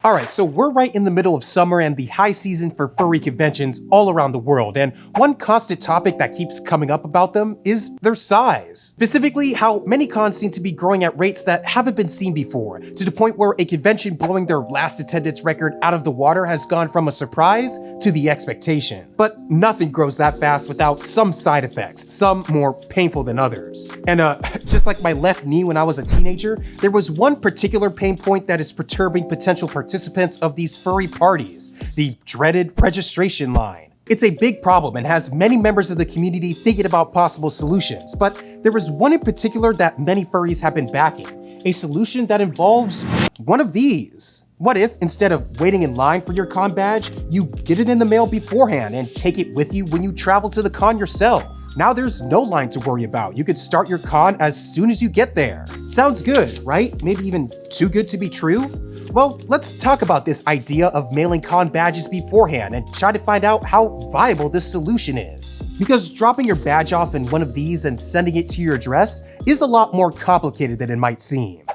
Alright, so we're right in the middle of summer and the high season for furry conventions all around the world, and one constant topic that keeps coming up about them is their size. Specifically, how many cons seem to be growing at rates that haven't been seen before, to the point where a convention blowing their last attendance record out of the water has gone from a surprise to the expectation. But nothing grows that fast without some side effects, some more painful than others. And just like my left knee when I was a teenager, there was one particular pain point that is perturbing potential participants of these furry parties, the dreaded registration line. It's a big problem and has many members of the community thinking about possible solutions, but there is one in particular that many furries have been backing, a solution that involves one of these. What if, instead of waiting in line for your con badge, you get it in the mail beforehand and take it with you when you travel to the con yourself? Now there's no line to worry about. You could start your con as soon as you get there. Sounds good, right? Maybe even too good to be true? Well, let's talk about this idea of mailing con badges beforehand and try to find out how viable this solution is. Because dropping your badge off in one of these and sending it to your address is a lot more complicated than it might seem.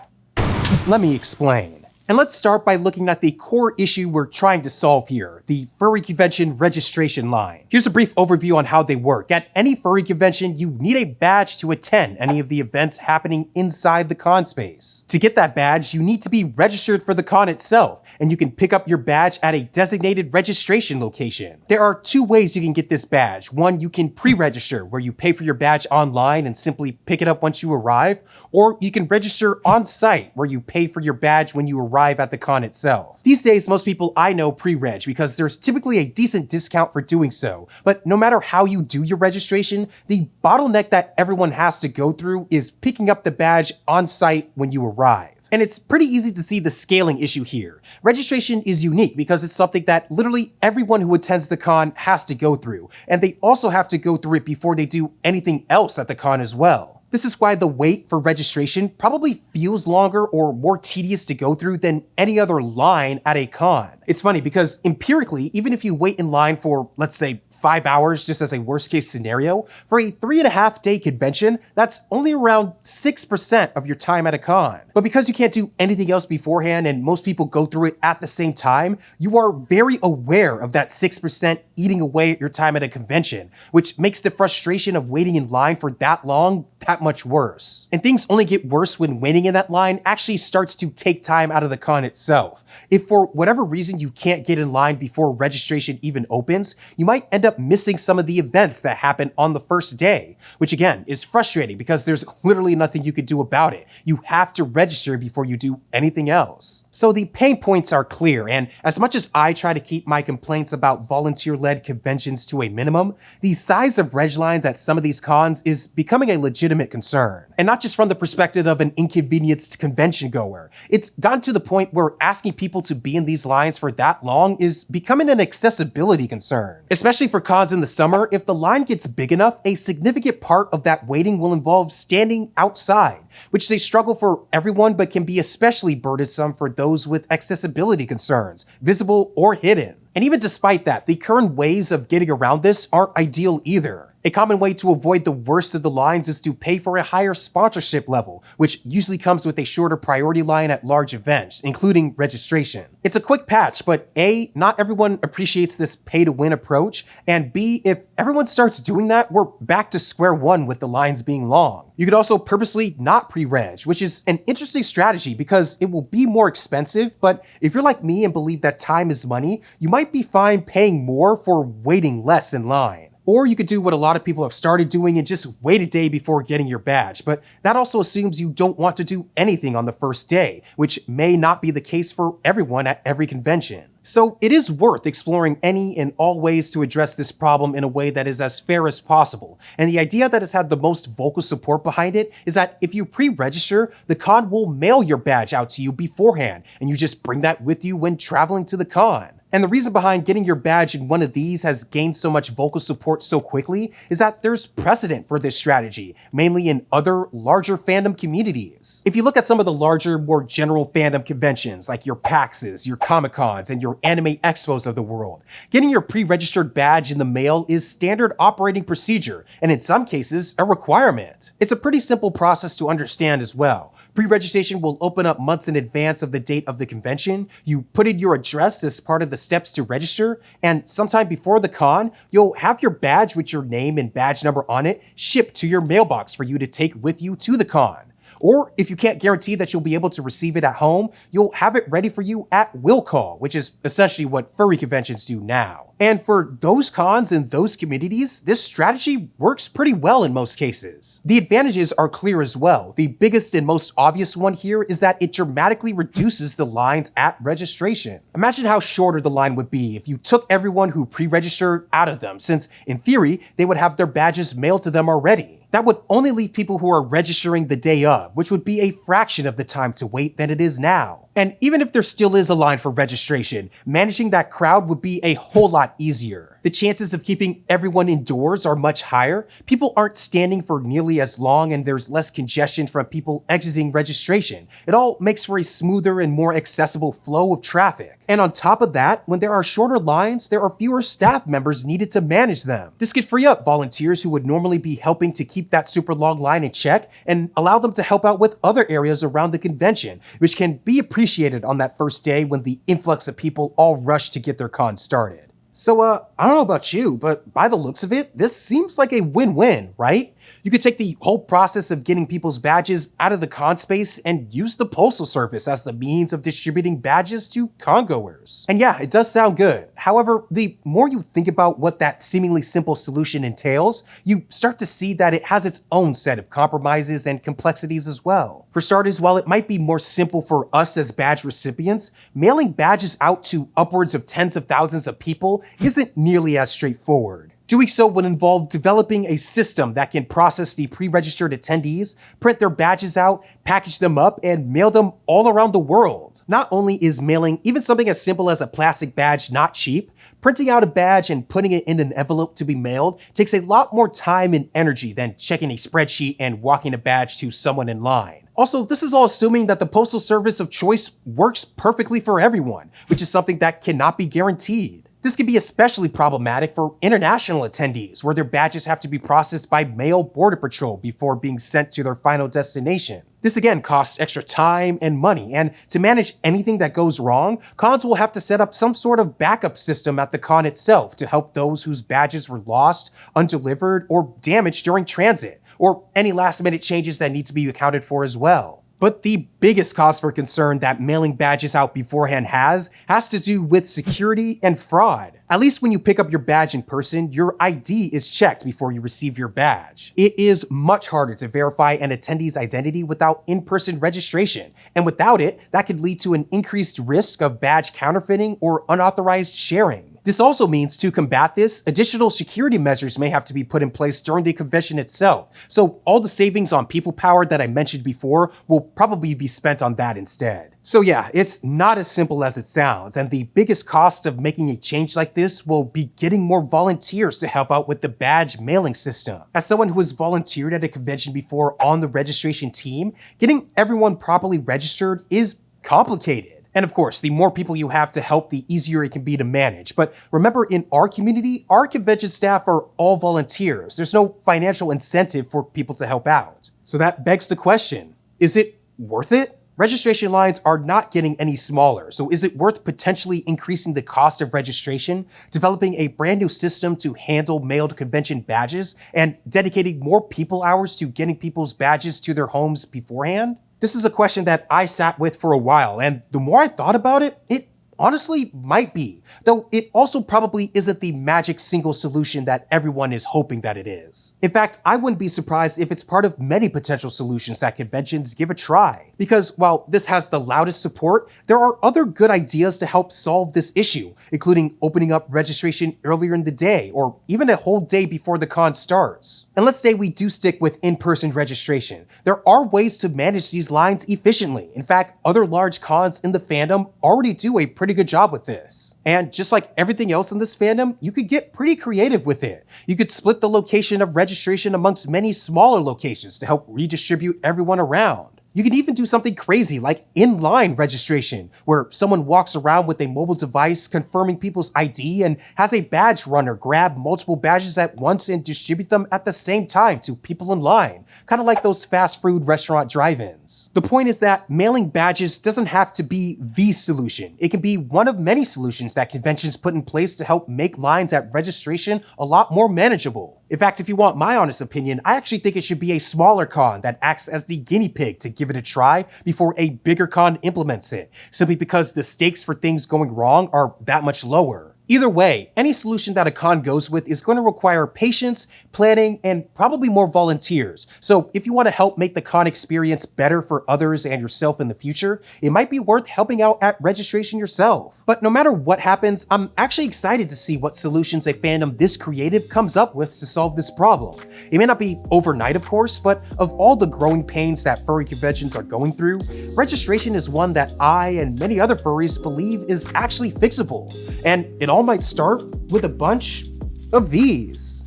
Let me explain. And let's start by looking at the core issue we're trying to solve here, the furry convention registration line. Here's a brief overview on how they work. At any furry convention, you need a badge to attend any of the events happening inside the con space. To get that badge, you need to be registered for the con itself, and you can pick up your badge at a designated registration location. There are two ways you can get this badge. One, you can pre-register, where you pay for your badge online and simply pick it up once you arrive, or you can register on site, where you pay for your badge when you arrive at the con itself. These days, most people I know pre-reg because there's typically a decent discount for doing so, but no matter how you do your registration, the bottleneck that everyone has to go through is picking up the badge on site when you arrive. And it's pretty easy to see the scaling issue here. Registration is unique because it's something that literally everyone who attends the con has to go through, and they also have to go through it before they do anything else at the con as well. This is why the wait for registration probably feels longer or more tedious to go through than any other line at a con. It's funny because empirically, even if you wait in line for, let's say, 5 hours just as a worst case scenario, for a 3.5-day convention, that's only around 6% of your time at a con. But because you can't do anything else beforehand and most people go through it at the same time, you are very aware of that 6% eating away at your time at a convention, which makes the frustration of waiting in line for that long that much worse. And things only get worse when waiting in that line actually starts to take time out of the con itself. If for whatever reason you can't get in line before registration even opens, you might end up missing some of the events that happen on the first day, which again is frustrating because there's literally nothing you could do about it. You have to register before you do anything else. So the pain points are clear, and as much as I try to keep my complaints about volunteer-led conventions to a minimum, the size of reg lines at some of these cons is becoming a legitimate concern. And not just from the perspective of an inconvenienced convention goer. It's gotten to the point where asking people to be in these lines for that long is becoming an accessibility concern. Especially for cons in the summer, if the line gets big enough, a significant part of that waiting will involve standing outside, which is a struggle for everyone but can be especially burdensome for those with accessibility concerns, visible or hidden. And even despite that, the current ways of getting around this aren't ideal either. A common way to avoid the worst of the lines is to pay for a higher sponsorship level, which usually comes with a shorter priority line at large events, including registration. It's a quick patch, but A, not everyone appreciates this pay-to-win approach, and B, if everyone starts doing that, we're back to square one with the lines being long. You could also purposely not pre-reg, which is an interesting strategy because it will be more expensive, but if you're like me and believe that time is money, you might be fine paying more for waiting less in line. Or you could do what a lot of people have started doing and just wait a day before getting your badge, but that also assumes you don't want to do anything on the first day, which may not be the case for everyone at every convention. So it is worth exploring any and all ways to address this problem in a way that is as fair as possible. And the idea that has had the most vocal support behind it is that if you pre-register, the con will mail your badge out to you beforehand, and you just bring that with you when traveling to the con. And the reason behind getting your badge in one of these has gained so much vocal support so quickly is that there's precedent for this strategy, mainly in other larger fandom communities. If you look at some of the larger, more general fandom conventions like your PAXs, your Comic-Cons, and your anime expos of the world, getting your pre-registered badge in the mail is standard operating procedure, and in some cases, a requirement. It's a pretty simple process to understand as well. Pre-registration will open up months in advance of the date of the convention. You put in your address as part of the steps to register, and sometime before the con, you'll have your badge with your name and badge number on it shipped to your mailbox for you to take with you to the con. Or if you can't guarantee that you'll be able to receive it at home, you'll have it ready for you at will call, which is essentially what furry conventions do now. And for those cons and those communities, this strategy works pretty well in most cases. The advantages are clear as well. The biggest and most obvious one here is that it dramatically reduces the lines at registration. Imagine how shorter the line would be if you took everyone who pre-registered out of them, since in theory, they would have their badges mailed to them already. That would only leave people who are registering the day of, which would be a fraction of the time to wait than it is now. And even if there still is a line for registration, managing that crowd would be a whole lot easier. The chances of keeping everyone indoors are much higher. People aren't standing for nearly as long, and there's less congestion from people exiting registration. It all makes for a smoother and more accessible flow of traffic. And on top of that, when there are shorter lines, there are fewer staff members needed to manage them. This could free up volunteers who would normally be helping to keep that super long line in check and allow them to help out with other areas around the convention, which can be appreciated on that first day when the influx of people all rush to get their con started. So, I don't know about you, but by the looks of it, this seems like a win-win, right? You could take the whole process of getting people's badges out of the con space and use the postal service as the means of distributing badges to congoers. And yeah, it does sound good. However, the more you think about what that seemingly simple solution entails, you start to see that it has its own set of compromises and complexities as well. For starters, while it might be more simple for us as badge recipients, mailing badges out to upwards of tens of thousands of people isn't nearly as straightforward. Doing so would involve developing a system that can process the pre-registered attendees, print their badges out, package them up, and mail them all around the world. Not only is mailing even something as simple as a plastic badge not cheap, printing out a badge and putting it in an envelope to be mailed takes a lot more time and energy than checking a spreadsheet and walking a badge to someone in line. Also, this is all assuming that the postal service of choice works perfectly for everyone, which is something that cannot be guaranteed. This can be especially problematic for international attendees, where their badges have to be processed by mail border patrol before being sent to their final destination. This again costs extra time and money, and to manage anything that goes wrong, cons will have to set up some sort of backup system at the con itself to help those whose badges were lost, undelivered, or damaged during transit, or any last-minute changes that need to be accounted for as well. But the biggest cause for concern that mailing badges out beforehand has to do with security and fraud. At least when you pick up your badge in person, your ID is checked before you receive your badge. It is much harder to verify an attendee's identity without in-person registration, and without it, that could lead to an increased risk of badge counterfeiting or unauthorized sharing. This also means to combat this, additional security measures may have to be put in place during the convention itself, so all the savings on people power that I mentioned before will probably be spent on that instead. So yeah, it's not as simple as it sounds, and the biggest cost of making a change like this will be getting more volunteers to help out with the badge mailing system. As someone who has volunteered at a convention before on the registration team, getting everyone properly registered is complicated. And of course, the more people you have to help, the easier it can be to manage. But remember, in our community, our convention staff are all volunteers. There's no financial incentive for people to help out. So that begs the question, is it worth it? Registration lines are not getting any smaller, so is it worth potentially increasing the cost of registration, developing a brand new system to handle mailed convention badges, and dedicating more people hours to getting people's badges to their homes beforehand? This is a question that I sat with for a while, and the more I thought about it, it honestly might be, though it also probably isn't the magic single solution that everyone is hoping that it is. In fact, I wouldn't be surprised if it's part of many potential solutions that conventions give a try. Because while this has the loudest support, there are other good ideas to help solve this issue, including opening up registration earlier in the day, or even a whole day before the con starts. And let's say we do stick with in-person registration. There are ways to manage these lines efficiently. In fact, other large cons in the fandom already do a pretty good job with this. And just like everything else in this fandom, you could get pretty creative with it. You could split the location of registration amongst many smaller locations to help redistribute everyone around. You can even do something crazy like inline registration, where someone walks around with a mobile device confirming people's ID and has a badge runner grab multiple badges at once and distribute them at the same time to people in line, kind of like those fast food restaurant drive-ins. The point is that mailing badges doesn't have to be the solution. It can be one of many solutions that conventions put in place to help make lines at registration a lot more manageable. In fact, if you want my honest opinion, I actually think it should be a smaller con that acts as the guinea pig to give it a try before a bigger con implements it, simply because the stakes for things going wrong are that much lower. Either way, any solution that a con goes with is going to require patience, planning, and probably more volunteers. So if you want to help make the con experience better for others and yourself in the future, it might be worth helping out at registration yourself. But no matter what happens, I'm actually excited to see what solutions a fandom this creative comes up with to solve this problem. It may not be overnight, of course, but of all the growing pains that furry conventions are going through, registration is one that I and many other furries believe is actually fixable. And it all might start with a bunch of these.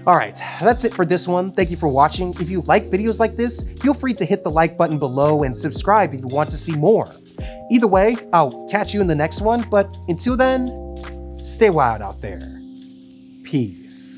Alright, that's it for this one. Thank you for watching. If you like videos like this, feel free to hit the like button below and subscribe if you want to see more. Either way, I'll catch you in the next one, but until then, stay wild out there. Peace.